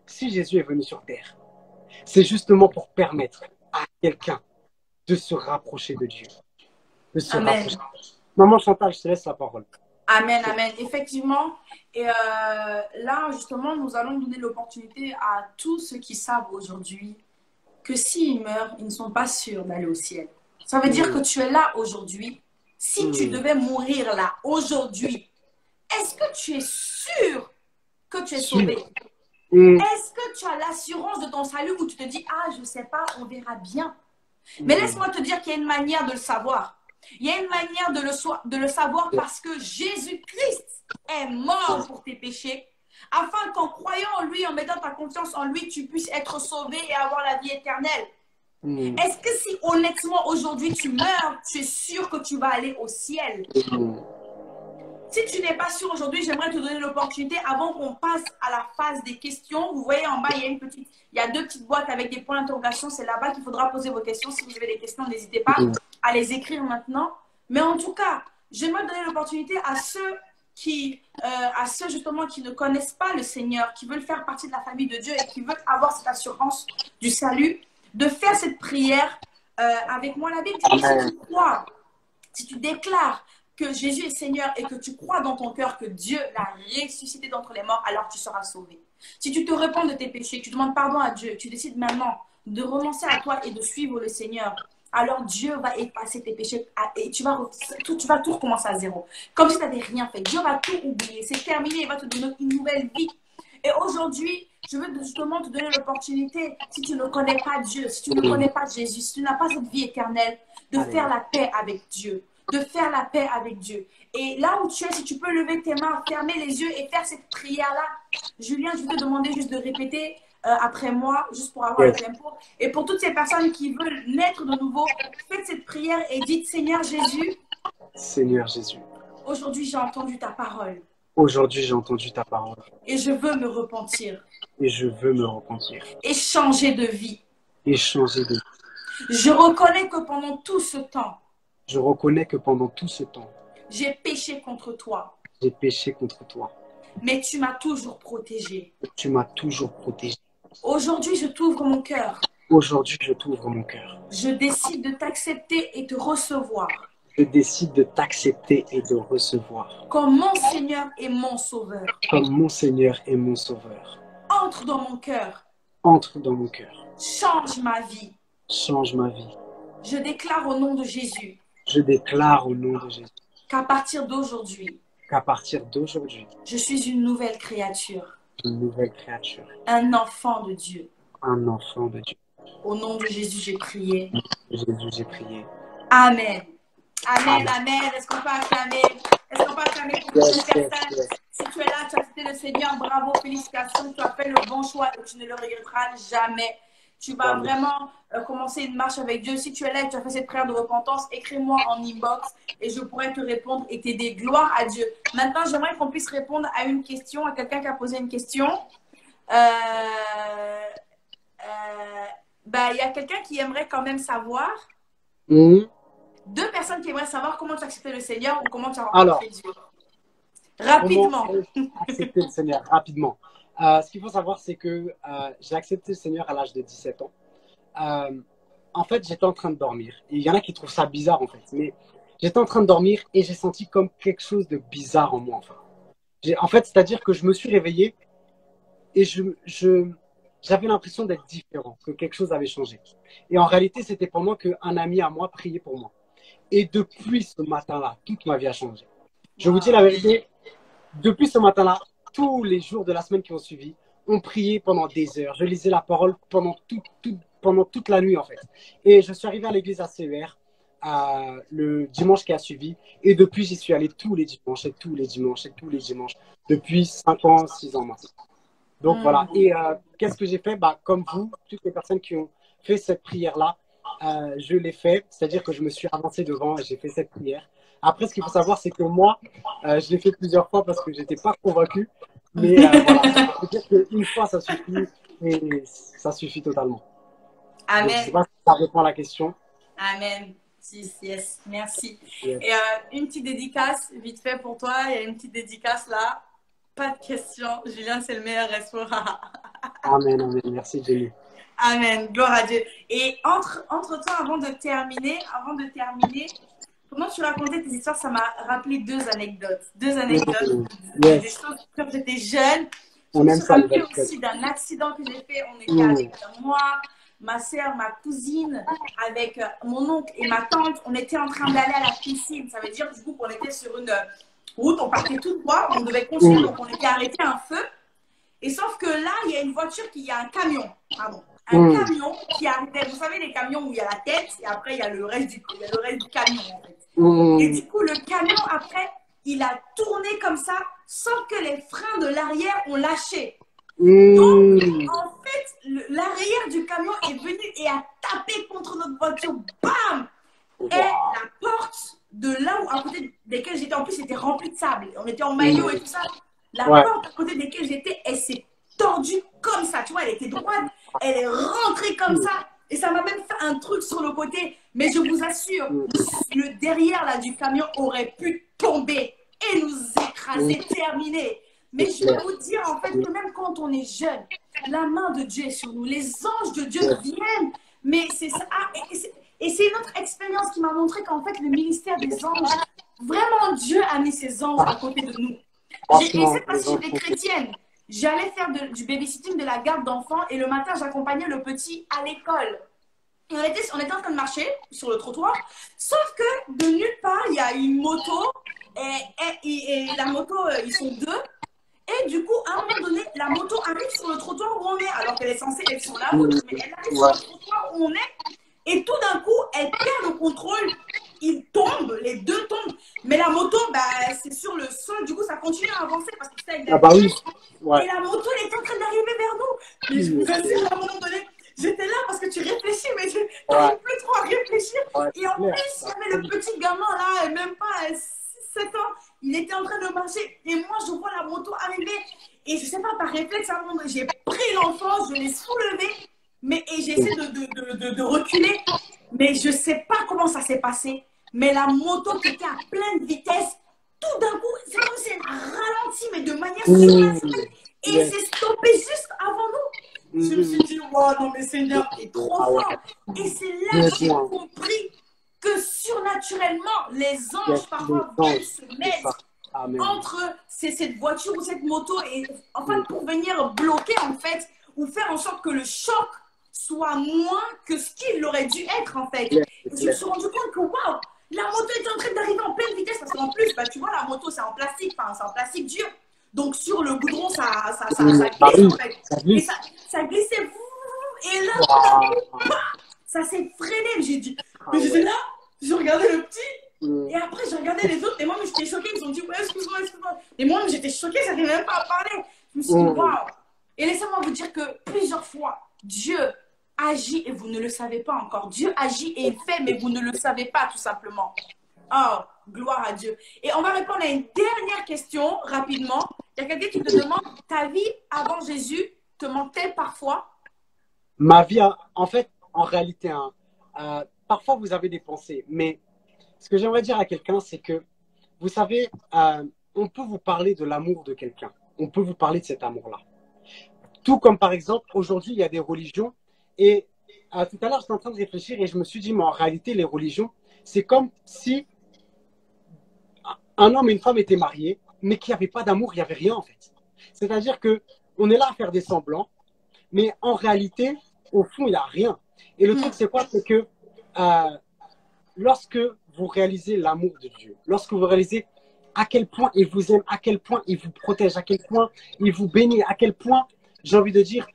si Jésus est venu sur terre, c'est justement pour permettre à quelqu'un de se rapprocher de Dieu. De se rapprocher. Maman Chantal, je te laisse la parole. Amen, amen. Effectivement. Et là, justement, nous allons donner l'opportunité à tous ceux qui savent aujourd'hui que s'ils meurent, ils ne sont pas sûrs d'aller au ciel. Ça veut dire que tu es là aujourd'hui. Si tu devais mourir là, aujourd'hui, est-ce que tu es sûr que tu es sauvé? Est-ce que tu as l'assurance de ton salut où tu te dis, ah, je ne sais pas, on verra bien. Mais laisse-moi te dire qu'il y a une manière de le savoir. Il y a une manière de le savoir parce que Jésus-Christ est mort pour tes péchés, afin qu'en croyant en lui, en mettant ta confiance en lui, tu puisses être sauvé et avoir la vie éternelle. Est-ce que si honnêtement aujourd'hui tu meurs, tu es sûr que tu vas aller au ciel? Si tu n'es pas sûr aujourd'hui, j'aimerais te donner l'opportunité avant qu'on passe à la phase des questions. Vous voyez en bas, il y a deux petites boîtes avec des points d'interrogation. C'est là-bas qu'il faudra poser vos questions. Si vous avez des questions, n'hésitez pas à les écrire maintenant. Mais en tout cas, j'aimerais donner l'opportunité à ceux justement qui ne connaissent pas le Seigneur, qui veulent faire partie de la famille de Dieu et qui veulent avoir cette assurance du salut, de faire cette prière avec moi. La Bible dit que si tu crois, si tu déclares que Jésus est Seigneur et que tu crois dans ton cœur que Dieu l'a ressuscité d'entre les morts, alors tu seras sauvé. Si tu te répands de tes péchés, tu demandes pardon à Dieu, tu décides maintenant de renoncer à toi et de suivre le Seigneur, alors Dieu va effacer tes péchés et tu vas tout recommencer à zéro. Comme si tu n'avais rien fait. Dieu va tout oublier. C'est terminé. Il va te donner une nouvelle vie. Et aujourd'hui, je veux justement te donner l'opportunité, si tu ne connais pas Dieu, si tu ne connais pas Jésus, si tu n'as pas cette vie éternelle, de faire la paix avec Dieu. De faire la paix avec Dieu. Et là où tu es, si tu peux lever tes mains, fermer les yeux et faire cette prière-là. Julien, je vais te demander juste de répéter après moi, juste pour avoir le tempo. Et pour toutes ces personnes qui veulent naître de nouveau, faites cette prière et dites, Seigneur Jésus. Seigneur Jésus. Aujourd'hui, j'ai entendu ta parole. Aujourd'hui, j'ai entendu ta parole. Et je veux me repentir. Et je veux me repentir. Et changer de vie. Et changer de vie. Je reconnais que pendant tout ce temps, je reconnais que pendant tout ce temps, j'ai péché contre toi. J'ai péché contre toi. Mais tu m'as toujours protégé. Tu m'as toujours protégé. Aujourd'hui, je t'ouvre mon cœur. Aujourd'hui, je t'ouvre mon cœur. Je décide de t'accepter et de recevoir. Je décide de t'accepter et de recevoir. Comme mon Seigneur et mon Sauveur. Comme mon Seigneur et mon Sauveur. Entre dans mon cœur. Entre dans mon cœur. Change ma vie. Change ma vie. Je déclare au nom de Jésus. Je déclare au nom de Jésus. Qu'à partir d'aujourd'hui. Qu'à partir d'aujourd'hui. Je suis une nouvelle créature. Une nouvelle créature. Un enfant de Dieu. Un enfant de Dieu. Au nom de Jésus, j'ai prié. Jésus, j'ai prié. Amen. Amen, amen. Est-ce qu'on peut acclamer? Est-ce qu'on peut acclamer pour cette personne? Si tu es là, tu as accepté le Seigneur, bravo, félicitations. Tu as fait le bon choix et tu ne le regretteras jamais. Tu vas vraiment commencer une marche avec Dieu. Si tu es là et tu as fait cette prière de repentance, écris-moi en inbox et je pourrai te répondre et t'aider. Gloire à Dieu. Maintenant, j'aimerais qu'on puisse répondre à une question, à quelqu'un qui a posé une question. Il y a quelqu'un qui aimerait quand même savoir. Deux personnes qui aimeraient savoir comment tu as accepté le Seigneur ou comment tu as rencontré Dieu. Rapidement. Accepter le Seigneur, rapidement. Ce qu'il faut savoir, c'est que j'ai accepté le Seigneur à l'âge de 17 ans. En fait, j'étais en train de dormir. Et il y en a qui trouvent ça bizarre, en fait. Mais j'étais en train de dormir et j'ai senti comme quelque chose de bizarre en moi, enfin. En fait, c'est-à-dire que je me suis réveillé et j'avais l'impression d'être différent, que quelque chose avait changé. Et en réalité, c'était pendant qu'un ami à moi priait pour moi. Et depuis ce matin-là, toute ma vie a changé. Je vous dis la Wow. vérité, depuis ce matin-là, tous les jours de la semaine qui ont suivi, on priait pendant des heures. Je lisais la parole pendant toute la nuit, en fait. Et je suis arrivé à l'église à CER le dimanche qui a suivi. Et depuis, j'y suis allé tous les dimanches, et tous les dimanches, et tous les dimanches, depuis 5 ans, 6 ans maintenant. Donc voilà. Hmm. Et qu'est-ce que j'ai fait? Bah, comme vous, toutes les personnes qui ont fait cette prière-là, je l'ai fait. C'est-à-dire que je me suis avancé devant et j'ai fait cette prière. Après, ce qu'il faut savoir, c'est que moi, je l'ai fait plusieurs fois parce que je n'étais pas convaincu. Mais voilà, je peux dire qu'une fois, ça suffit et ça suffit totalement. Donc, je ne sais Amen. pas si ça répond à la question. Amen. Yes, yes. Merci. Yes. Et une petite dédicace, vite fait pour toi. Il y a une petite dédicace là. Pas de question. Julien, c'est le meilleur restaurant. Amen, amen. Merci, Jenny. Amen. Gloire à Dieu. Et entre-temps, avant de terminer, comment tu racontais tes histoires, ça m'a rappelé deux anecdotes. Deux anecdotes. Des Yes. choses quand j'étais jeune. Je On me aime suis ça, les rappelé belles aussi choses. d'un accident que j'ai fait. On était avec moi, ma soeur, ma cousine, avec mon oncle et ma tante. On était en train d'aller à la piscine. Ça veut dire du coup qu'on était sur une route, on partait tout droit, on devait continuer, donc on était arrêté à un feu. Et sauf que là, il y a une voiture il y a un camion, pardon. Un camion qui arrivait, vous savez, les camions où il y a la tête et après il y a le reste du camion en fait. Et du coup, le camion après, il a tourné comme ça sans que les freins de l'arrière ont lâché. Donc, en fait, l'arrière du camion est venu et a tapé contre notre voiture. Bam! Et la porte de là où, à côté desquelles j'étais, en plus, c'était rempli de sable. On était en maillot et tout ça. La porte à côté desquelles j'étais, elle s'est tordue comme ça. Tu vois, elle était droite. Elle est rentrée comme ça. Et ça m'a même fait un truc sur le côté. Mais je vous assure, le derrière là, du camion aurait pu tomber et nous écraser, terminer. Mais je vais vous dire en fait que même quand on est jeune, la main de Dieu est sur nous. Les anges de Dieu viennent. Mais c'est ça. Et c'est une autre expérience qui m'a montré qu'en fait, le ministère des anges, vraiment Dieu a mis ses anges à côté de nous. Et c'est parce que j'étais chrétienne. J'allais faire du babysitting, de la garde d'enfants, et le matin, j'accompagnais le petit à l'école. On était en train de marcher sur le trottoir, sauf que de nulle part, il y a une moto, et la moto, ils sont deux. Et du coup, à un moment donné, la moto arrive sur le trottoir où on est, alors qu'elle est censée être sur la route, mais elle arrive sur le trottoir où on est, et tout d'un coup, elle perd le contrôle. Ils tombent, les deux tombent. Mais la moto, bah, c'est sur le sol, du coup, ça continue à avancer parce que c'est avec la vitesse. Et la moto, elle est en train d'arriver vers nous. Mais je vous assure, à un moment donné, j'étais là parce que tu réfléchis, mais tu n'arrives plus trop à réfléchir. Et en plus, il y avait le petit gamin là, même pas 7 ans, il était en train de marcher. Et moi, je vois la moto arriver. Et je sais pas, par réflexe, à un moment donné, j'ai pris l'enfant, je l'ai soulevé, et j'essaie de reculer. Mais je sais pas comment ça s'est passé. Mais la moto qui était à pleine vitesse, tout d'un coup, c'est comme si elle a ralenti, mais de manière surnaturelle. Et elle s'est stoppée juste avant nous. Je me suis dit, wow, non mais Seigneur, t'es trop fort. Et c'est là que j'ai compris que surnaturellement, les anges parfois viennent se mettre entre cette voiture ou cette moto, et enfin pour venir bloquer en fait, ou faire en sorte que le choc soit moins que ce qu'il aurait dû être en fait. Et je me suis rendu compte que waouh, la moto était en train d'arriver en pleine vitesse, parce qu'en plus, bah, tu vois, la moto c'est en plastique, enfin c'est en plastique dur. Donc sur le goudron, ça glisse en fait. Et ça glissait. Et là, tout d'un coup, ça s'est freiné. J'ai dit, mais j'étais là, je regardais le petit. Et après, j'ai regardé les autres. Et moi, j'étais choquée. Ils ont dit, ouais, excuse-moi, excuse-moi. Et moi, j'étais choquée, ça n'arrivait même pas à parler. Je me suis dit, waouh. Et laissez-moi vous dire que plusieurs fois, Dieu agit et vous ne le savez pas encore. Dieu agit et il fait, mais vous ne le savez pas, tout simplement. Oh, gloire à Dieu. Et on va répondre à une dernière question rapidement. Il y a quelqu'un qui te demande, ta vie avant Jésus te manque-t-elle parfois? Ma vie, en fait, en réalité, hein, parfois vous avez des pensées, mais ce que j'aimerais dire à quelqu'un, c'est que, vous savez, on peut vous parler de l'amour de quelqu'un. On peut vous parler de cet amour-là. Tout comme, par exemple, aujourd'hui, il y a des religions. Et tout à l'heure, j'étais en train de réfléchir et je me suis dit, mais en réalité, les religions, c'est comme si un homme et une femme étaient mariés mais qu'il n'y avait pas d'amour, il n'y avait rien en fait. C'est-à-dire qu'on est là à faire des semblants, mais en réalité, au fond, il n'y a rien. Et le truc, c'est quoi? C'est que lorsque vous réalisez l'amour de Dieu, lorsque vous réalisez à quel point il vous aime, à quel point il vous protège, à quel point il vous bénit, à quel point, j'ai envie de dire,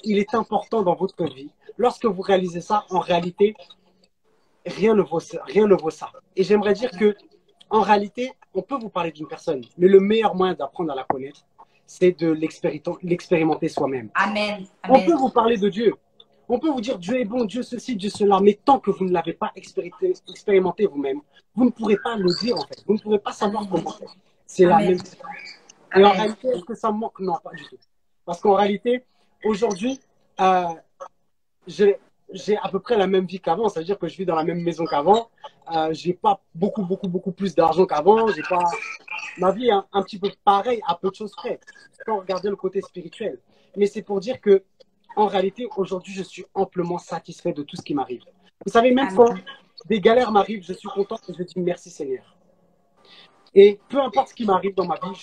il est important dans votre vie. Lorsque vous réalisez ça, en réalité, rien ne vaut ça. Et j'aimerais dire que, en réalité, on peut vous parler d'une personne, mais le meilleur moyen d'apprendre à la connaître, c'est de l'expérimenter soi-même. Amen. On peut vous parler de Dieu. On peut vous dire Dieu est bon, Dieu ceci, Dieu cela, mais tant que vous ne l'avez pas expérimenté vous-même, vous ne pourrez pas le dire en fait. Vous ne pourrez pas savoir comment faire. C'est la même chose. Et en réalité, est-ce que ça me manque? Non, pas du tout. Parce qu'en réalité, aujourd'hui, j'ai à peu près la même vie qu'avant. Ça veut dire que je vis dans la même maison qu'avant. J'ai pas beaucoup plus d'argent qu'avant. J'ai pas... Ma vie est un petit peu pareille, à peu de choses près. Quand on regarde le côté spirituel. Mais c'est pour dire que, en réalité, aujourd'hui, je suis amplement satisfait de tout ce qui m'arrive. Vous savez, même quand des galères m'arrivent, je suis content et je dis merci Seigneur. Et peu importe ce qui m'arrive dans ma vie,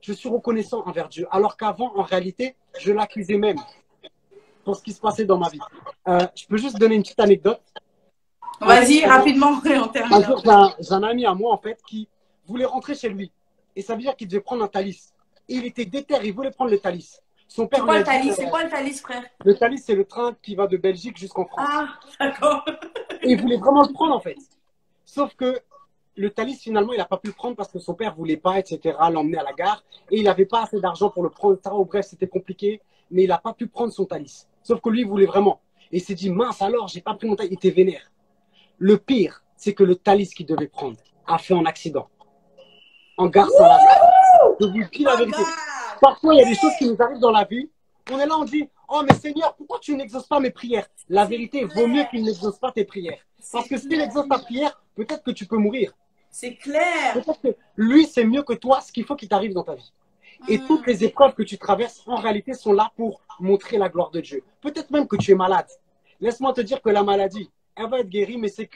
je suis reconnaissant envers Dieu. Alors qu'avant, en réalité, je l'accusais même pour ce qui se passait dans ma vie. Je peux juste donner une petite anecdote. Vas-y, rapidement, on termine. Un jour, j'ai un ami à moi, en fait, qui voulait rentrer chez lui. Et ça veut dire qu'il devait prendre un thalys. Et il était déter, il voulait prendre le thalys. Son père c'est quoi le thalys, frère? Le thalys, c'est le train qui va de Belgique jusqu'en France. Ah, d'accord. Et il voulait vraiment le prendre, en fait. Sauf que le thalys, finalement, il n'a pas pu le prendre parce que son père ne voulait pas, etc., l'emmener à la gare. Et il n'avait pas assez d'argent pour le prendre, etc. Bref, c'était compliqué. Mais il n'a pas pu prendre son thalys. Sauf que lui, il voulait vraiment. Et il s'est dit, mince alors, j'ai pas pris mon thalys. Il était vénère. Le pire, c'est que le thalys qu'il devait prendre a fait un accident. En gare Saint-Lazare. Je vous dis la vérité. Parfois, il y a des choses qui nous arrivent dans la vie. On est là, on dit, oh mais Seigneur, pourquoi tu n'exauces pas mes prières? La vérité, vaut mieux qu'il n'exauce pas tes prières. Parce que s'il exauce ta prière, peut-être que tu peux mourir. C'est clair. Peut-être que lui, c'est mieux que toi, ce qu'il faut qu'il t'arrive dans ta vie. Et toutes les épreuves que tu traverses, en réalité, sont là pour montrer la gloire de Dieu. Peut-être même que tu es malade. Laisse-moi te dire que la maladie, elle va être guérie, mais c'est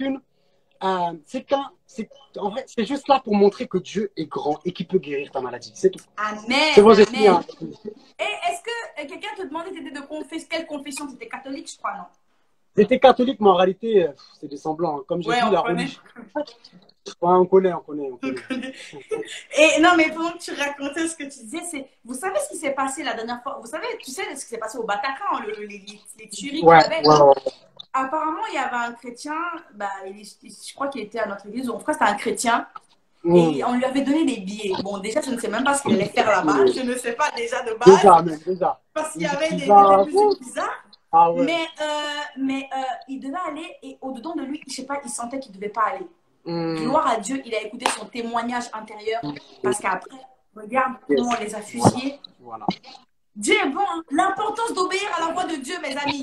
en vrai, c'est juste là pour montrer que Dieu est grand et qu'il peut guérir ta maladie. C'est tout. Amen. C'est bon, j'ai fini. Hein. Et est-ce que quelqu'un te demandait quelle confession? Tu étais catholique, je crois, non? J'étais catholique, mais en réalité, c'est des semblants. Hein. Comme j'ai dit, la religion. Ouais, on connaît. Et non, mais pendant que tu racontais ce que tu disais, c'est, vous savez ce qui s'est passé la dernière fois? Tu sais ce qui s'est passé au Bataclan, les tueries qu'il y avait? Apparemment, il y avait un chrétien, je crois qu'il était à notre église, en tout cas, c'était un chrétien, et on lui avait donné des billets. Bon, déjà, je ne sais même pas ce qu'il allait faire là-bas, je ne sais pas déjà de base. Déjà. Parce qu'il y avait des musiques bizarres. Ah ouais. Mais il devait aller, et au-dedans de lui, je ne sais pas, il sentait qu'il ne devait pas aller. Gloire à Dieu, il a écouté son témoignage intérieur, parce qu'après, regarde comment on les a fusillés. Voilà. Dieu est bon, hein. L'importance d'obéir à la voix de Dieu, mes amis.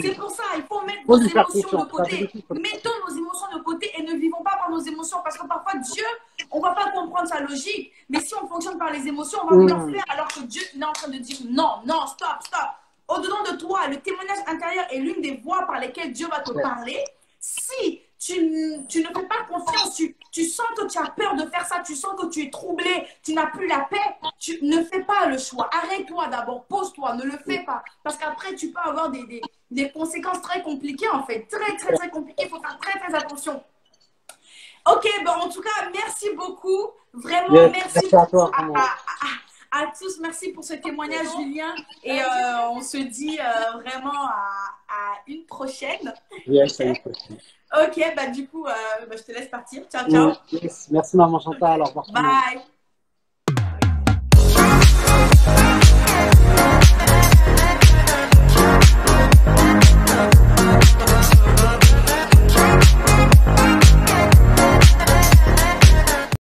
C'est pour ça, il faut mettre nos émotions de côté. Mettons nos émotions de côté et ne vivons pas par nos émotions. Parce que parfois, Dieu, on ne va pas comprendre sa logique. Mais si on fonctionne par les émotions, on va vouloir faire alors que Dieu, il est en train de dire non, stop. Au-dedans de toi, le témoignage intérieur est l'une des voies par lesquelles Dieu va te parler. Si tu ne fais pas confiance, tu sens que tu as peur de faire ça, tu sens que tu es troublé, tu n'as plus la paix, tu ne fais pas le choix. Arrête-toi d'abord, pose-toi, ne le fais pas. Parce qu'après, tu peux avoir des conséquences très compliquées en fait. Très compliquées, il faut faire très attention. Ok, en tout cas, merci beaucoup. Vraiment, merci à tous. Merci pour ce témoignage, Julien. Et on se dit vraiment à une prochaine. Yes, à une prochaine. Ok, du coup, je te laisse partir. Ciao. Yes. Merci, maman Chantal. Au revoir. Bye.